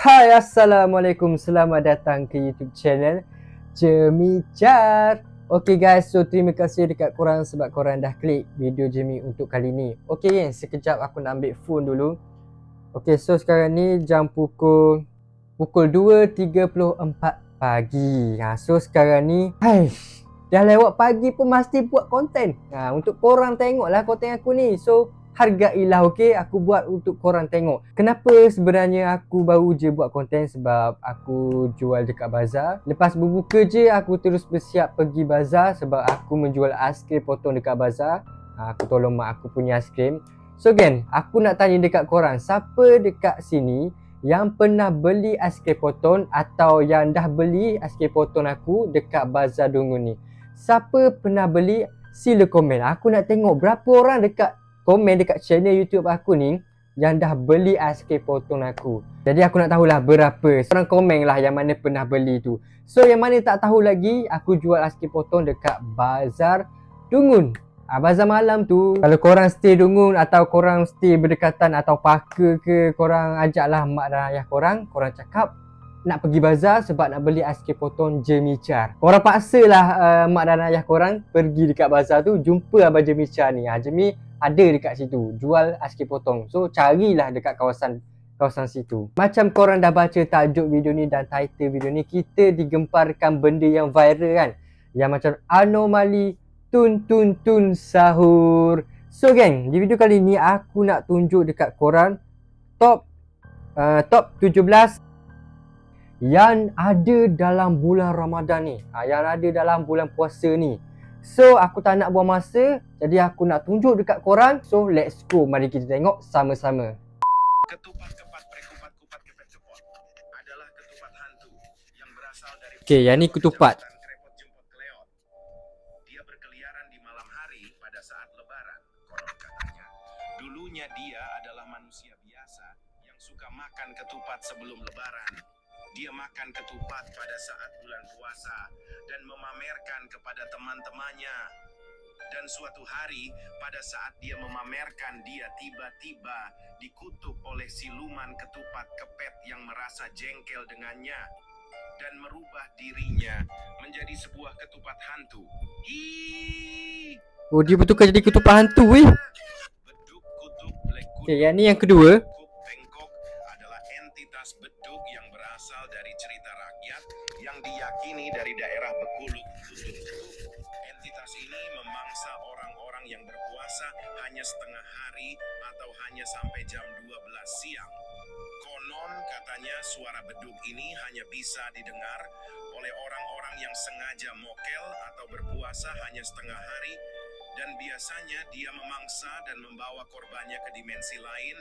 Hai, Assalamualaikum. Selamat datang ke YouTube channel Jemijar. Okay guys, so terima kasih dekat korang sebab korang dah klik video Jemi untuk kali ni. Okay kan, sekejap aku nak ambil phone dulu. Okay, so sekarang ni jam pukul 2.34 pagi. So sekarang ni, dah lewat pagi pun mesti buat konten. Untuk korang tengoklah konten aku ni. So hargailah, okay, aku buat untuk korang tengok. Kenapa sebenarnya aku baru je buat konten? Sebab aku jual dekat bazar. Lepas berbuka je aku terus bersiap pergi bazar sebab aku menjual aiskrim potong dekat bazar. Aku tolong mak aku punya aiskrim. So kan, aku nak tanya dekat korang, siapa dekat sini yang pernah beli aiskrim potong atau yang dah beli aiskrim potong aku dekat bazar Dungun ni? Siapa pernah beli? Sila komen. Aku nak tengok berapa orang dekat komen dekat channel YouTube aku ni yang dah beli aiskrim potong aku. Jadi aku nak tahulah berapa. Korang komen lah yang mana pernah beli tu. So yang mana tak tahu lagi, aku jual aiskrim potong dekat bazar Dungun. Bazar malam tu. Kalau korang stay Dungun atau korang stay berdekatan atau Paka ke, korang ajaklah mak dan ayah korang. Korang cakap nak pergi bazar sebab nak beli aiskrim potong Jemijar. Korang paksalah mak dan ayah korang pergi dekat bazar tu, jumpa Abang Jemijar ni. Jemi ada dekat situ jual aiskrim potong. So carilah dekat kawasan situ. Macam korang dah baca tajuk video ni dan title video ni, kita digemparkan benda yang viral kan, yang macam anomali tun sahur. So geng, di video kali ni aku nak tunjuk dekat korang top 17 yang ada dalam bulan Ramadan ni, yang ada dalam bulan puasa ni. So aku tak nak buang masa, jadi aku nak tunjuk dekat korang. So let's go, mari kita tengok sama-sama. Ketupat kepat prekupat kupat kepet cepot adalah ketupat hantu yang berasal dari yang ni ketupat. Krepot jemput keleot. Dia berkeliaran di malam hari pada saat lebaran, konon katanya. Dulunya dia adalah manusia biasa yang suka makan ketupat sebelum lebaran. Dia makan ketupat pada saat bulan puasa dan memamerkan kepada teman-temannya. Dan suatu hari, pada saat dia memamerkan, dia tiba-tiba dikutuk oleh siluman ketupat kepet yang merasa jengkel dengannya dan merubah dirinya menjadi sebuah ketupat hantu. Oh, dia betul jadi ketupat hantu weh. Bedug kutub black yang ni yang kedua. Bengkok adalah entitas bedug yang berasal dari cerita rakyat yang diyakini dari daerah Bekuluk. Entitas ini memangsa orang-orang yang berpuasa hanya setengah hari atau hanya sampai jam 12 siang. Konon katanya suara bedug ini hanya bisa didengar oleh orang-orang yang sengaja mokel atau berpuasa hanya setengah hari, dan biasanya dia memangsa dan membawa korbannya ke dimensi lain.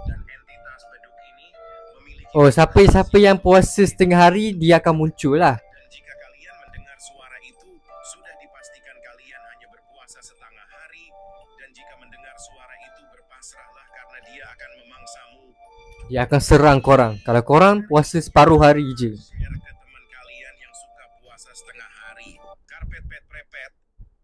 Dan entitas bedug ini memiliki Siapa yang puasa setengah hari, dia akan muncul lah. Dan jika kalian mendengar suara itu, sudah dipastikan kalian hanya berpuasa setengah hari. Dan jika mendengar suara itu, berpasrahlah karena dia akan memangsamu. Dia akan serang korang kalau korang puasa separuh hari je. Share ke teman kalian yang suka puasa setengah hari. Karpet pet prepet,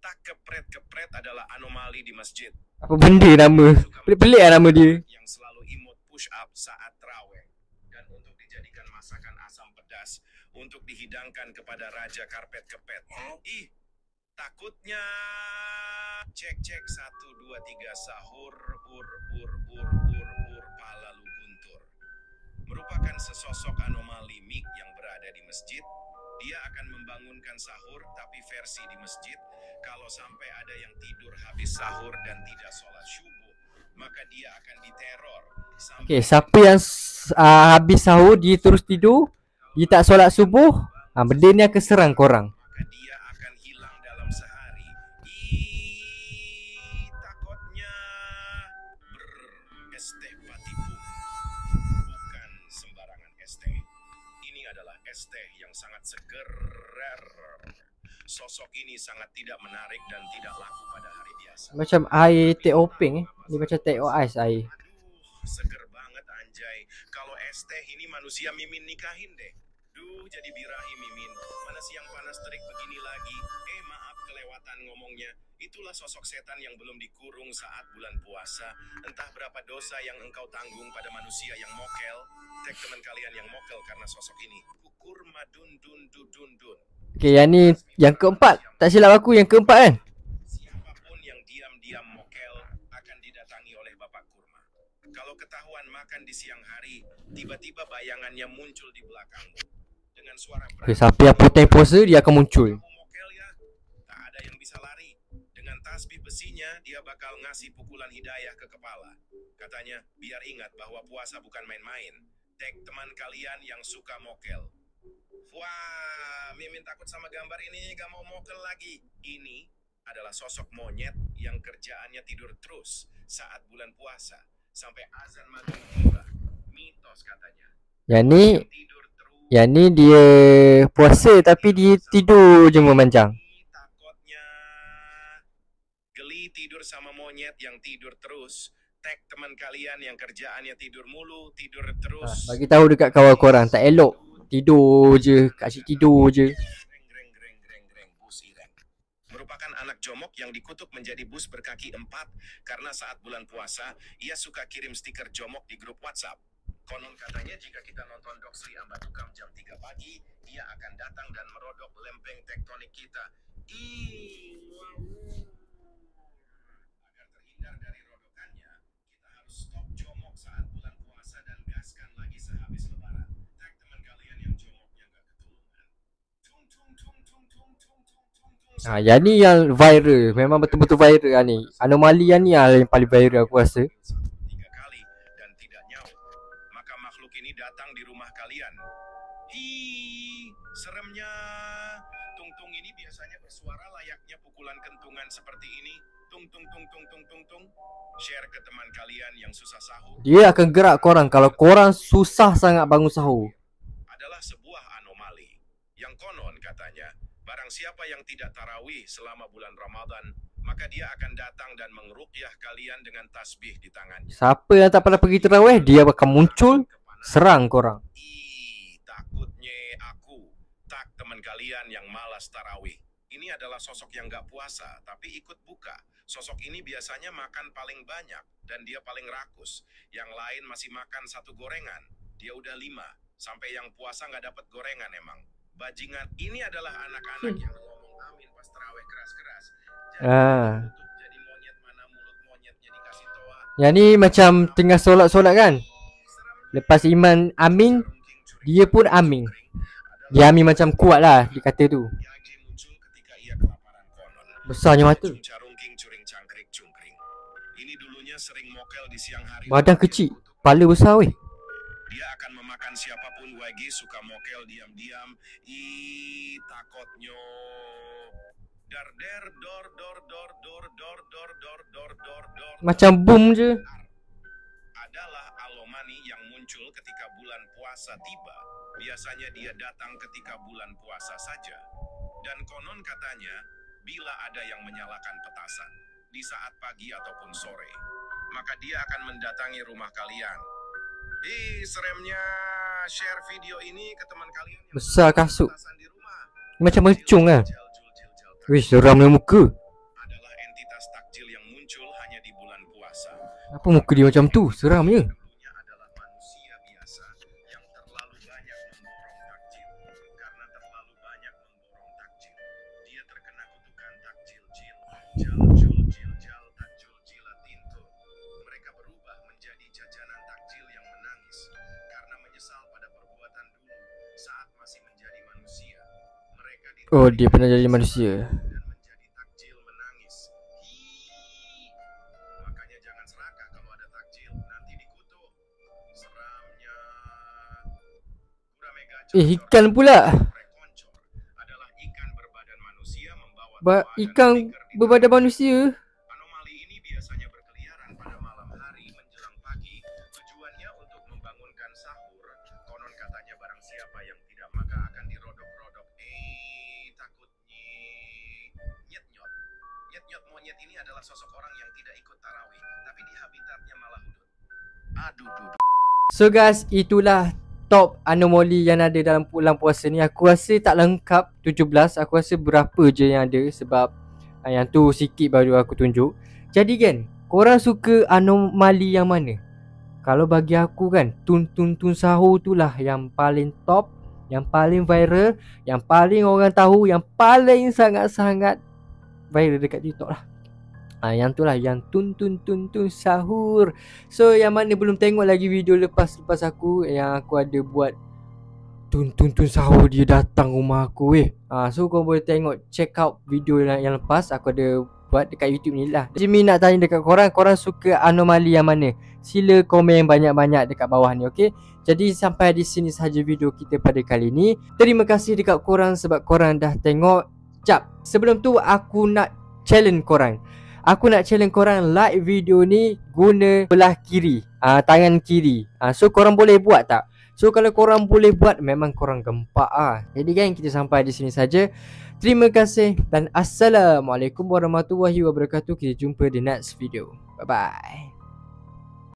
tak kepret adalah anomali di masjid. Apa benda nama? Pelik-pelik lah nama dia. Yang selalu imut push up saat traweh dan untuk dijadikan masakan asam pedas untuk dihidangkan kepada raja karpet kepet. Takutnya cek 1 2 3 sahur pala lu guntur. Merupakan sesosok anomali mik yang berada di masjid. Dia akan membangunkan sahur, tapi versi di masjid, kalau sampai ada yang tidur habis sahur dan tidak sholat subuh, maka dia akan diteror. Siapa yang habis sahur dia terus tidur, dia tak solat subuh, benda ni akan serang korang. Maka dia akan hilang dalam sehari. Takutnya es teh patipung. Bukan sembarangan es teh. Ini adalah es teh yang sangat seger. Sosok ini sangat tidak menarik dan tidak laku pada hari biasa. Macam air teh openg dia macam teh ais air. Seger banget anjay. Kalau es teh ini manusia mimin nikahin deh. Duh, jadi birahi Mimin. Mana siang panas terik begini lagi. Maaf kelewatan ngomongnya. Itulah sosok setan yang belum dikurung saat bulan puasa. Entah berapa dosa yang engkau tanggung pada manusia yang mokel. Tag teman kalian yang mokel karena sosok ini. Kukur madun dun dun dun dun. Okey, yang ni yang keempat. Tak silap aku yang keempat kan? Siapapun yang diam-diam mokel akan didatangi oleh Bapak Kurma. Kalau ketahuan makan di siang hari, tiba-tiba bayangannya muncul di belakangmu. Dengan suara Okey, siapa yang potong puasa dia akan muncul. Kamu mokel ya, tak ada yang bisa lari. Dengan tasbih besinya, dia bakal ngasih pukulan hidayah ke kepala. Katanya, biar ingat bahwa puasa bukan main-main. Tag teman kalian yang suka mokel. Wah, Mimin takut sama gambar ini, gak mau mokel lagi. Ini adalah sosok monyet yang kerjaannya tidur terus saat bulan puasa. Sampai azan maghrib tiba. Mitos katanya. Yang ni Tidur terus. Yang ni dia puasa tapi dia tidur je memanjang. Takutnya geli tidur sama monyet yang tidur terus. Tag teman kalian yang kerjaannya tidur mulu, tidur terus. Bagi tahu dekat kawan korang, tak elok tidur je, asyik tidur je. Bus Ireng. Merupakan anak jomok yang dikutuk menjadi bus berkaki 4 karena saat bulan puasa ia suka kirim stiker jomok di grup WhatsApp. Konon katanya jika kita nonton Doksri Ambatukam jam 3 pagi, dia akan datang dan merodok lempeng tektonik kita. Agar terhindar dari rodokannya, kita harus stop jomok saat bulan puasa dan gaskan lagi sehabis lebaran. Tag teman kalian yang jomoknya gak ketulungan. Tung tung tung tung tung tung tung tung tung. Yang ni yang viral, memang betul-betul viral lah ni. Anomali yang ni yang paling viral aku rasa. 3 kali dan tidak nyaut. Maka makhluk ini datang di rumah kalian. Seremnya. Tung-tung ini biasanya bersuara layaknya pukulan kentungan seperti ini. Tung tung tung tung tung tung tung. Share ke teman kalian yang susah sahur. Dia akan gerak korang kalau korang susah sangat bangun sahur. Adalah sebuah anomali yang konon katanya barang siapa yang tidak tarawih selama bulan Ramadan, maka dia akan datang dan mengeruqyah kalian dengan tasbih di tangannya. Siapa yang tak pernah pergi tarawih, dia akan muncul serang korang. Takutnya aku. Tak teman kalian yang malas tarawih. Ini adalah sosok yang gak puasa tapi ikut buka. Sosok ini biasanya makan paling banyak dan dia paling rakus. Yang lain masih makan 1 gorengan, dia udah 5. Sampai yang puasa gak dapat gorengan emang. Bajingan. Ini adalah anak-anak yang ngomong amin pas tarawih keras-keras. Jadi monyet mana mulut monyetnya dikasih toa. Yang ni macam tengah solat-solat kan. Lepas imam amin, dia pun amin. Dia amin macam kuat lah dikata tu. Besarnya mata. Ini dulunya sering mokel di siang hari. Badan kecil, kepala besar weh. Dia akan memakan siapapun wagi suka mokel diam-diam. Takutnya. Dar der dor dor dor dor dor dor dor dor dor dor. Macam boom je. Adalah alomani yang muncul ketika bulan puasa tiba. Biasanya dia datang ketika bulan puasa saja. Dan konon katanya, bila ada yang menyalakan petasan di saat pagi ataupun sore, maka dia akan mendatangi rumah kalian. Seremnya, share video ini ke teman kalian yang besar kasut. petasan di rumah. Macam mercung kan. Wih, seramnya muka. Adalah entitas takjil yang muncul hanya di bulan puasa. Apa muka dia macam tu? Seramnya. Dulunya adalah manusia biasa yang terlalu banyak memborong takjil. Karena terlalu banyak memborong takjil, dia terkena kutukan takjil jil. Jal takjil jilatinto. Mereka berubah menjadi jajanan takjil yang menangis karena menyesal pada perbuatan dulu saat masih menjadi manusia. Mereka Oh, dia pernah jadi manusia. dan menjadi takjil menangis. Makanya jangan serakah kalau ada takjil, nanti dikutuk. Seramnya. Guramega Ikan pula. Prekoncor adalah ikan berbadan manusia membawa toa dan Ikan stiker di berbadan manusia. Anomali ini biasanya berkeliaran pada malam hari menjelang pagi. Tujuannya untuk membangunkan sahur. Konon katanya barang siapa yang tidak maka akan dirodok-rodok. Takutnya. Nyet-nyot. Nyet-nyot monyet ini adalah sosok orang yang tidak ikut tarawih, tapi di habitatnya malah hudud. Aduh. So guys, itulah top anomali yang ada dalam bulan puasa ni. Aku rasa tak lengkap 17. Aku rasa berapa je yang ada. Sebab yang tu sikit baru aku tunjuk. Jadi kan, korang suka anomali yang mana? Kalau bagi aku kan, tun sahur tu lah yang paling top, yang paling viral, yang paling orang tahu, yang paling sangat-sangat viral dekat TikTok lah. Yang tu lah, yang tun sahur. So yang mana belum tengok lagi video lepas aku, yang aku ada buat tun sahur, dia datang rumah aku so korang boleh tengok, check out video yang lepas aku ada buat dekat YouTube ni lah. Jimmy nak tanya dekat korang suka anomali yang mana? Sila komen banyak-banyak dekat bawah ni, okay? Jadi sampai di sini sahaja video kita pada kali ni. Terima kasih dekat korang sebab korang dah tengok. Jap, sebelum tu aku nak challenge korang. Aku nak challenge korang like video ni guna belah kiri, tangan kiri. So korang boleh buat tak? So kalau korang boleh buat, memang korang gempak Jadi kan, kita sampai di sini saja. Terima kasih dan Assalamualaikum warahmatullahi wabarakatuh. Kita jumpa di next video. Bye bye.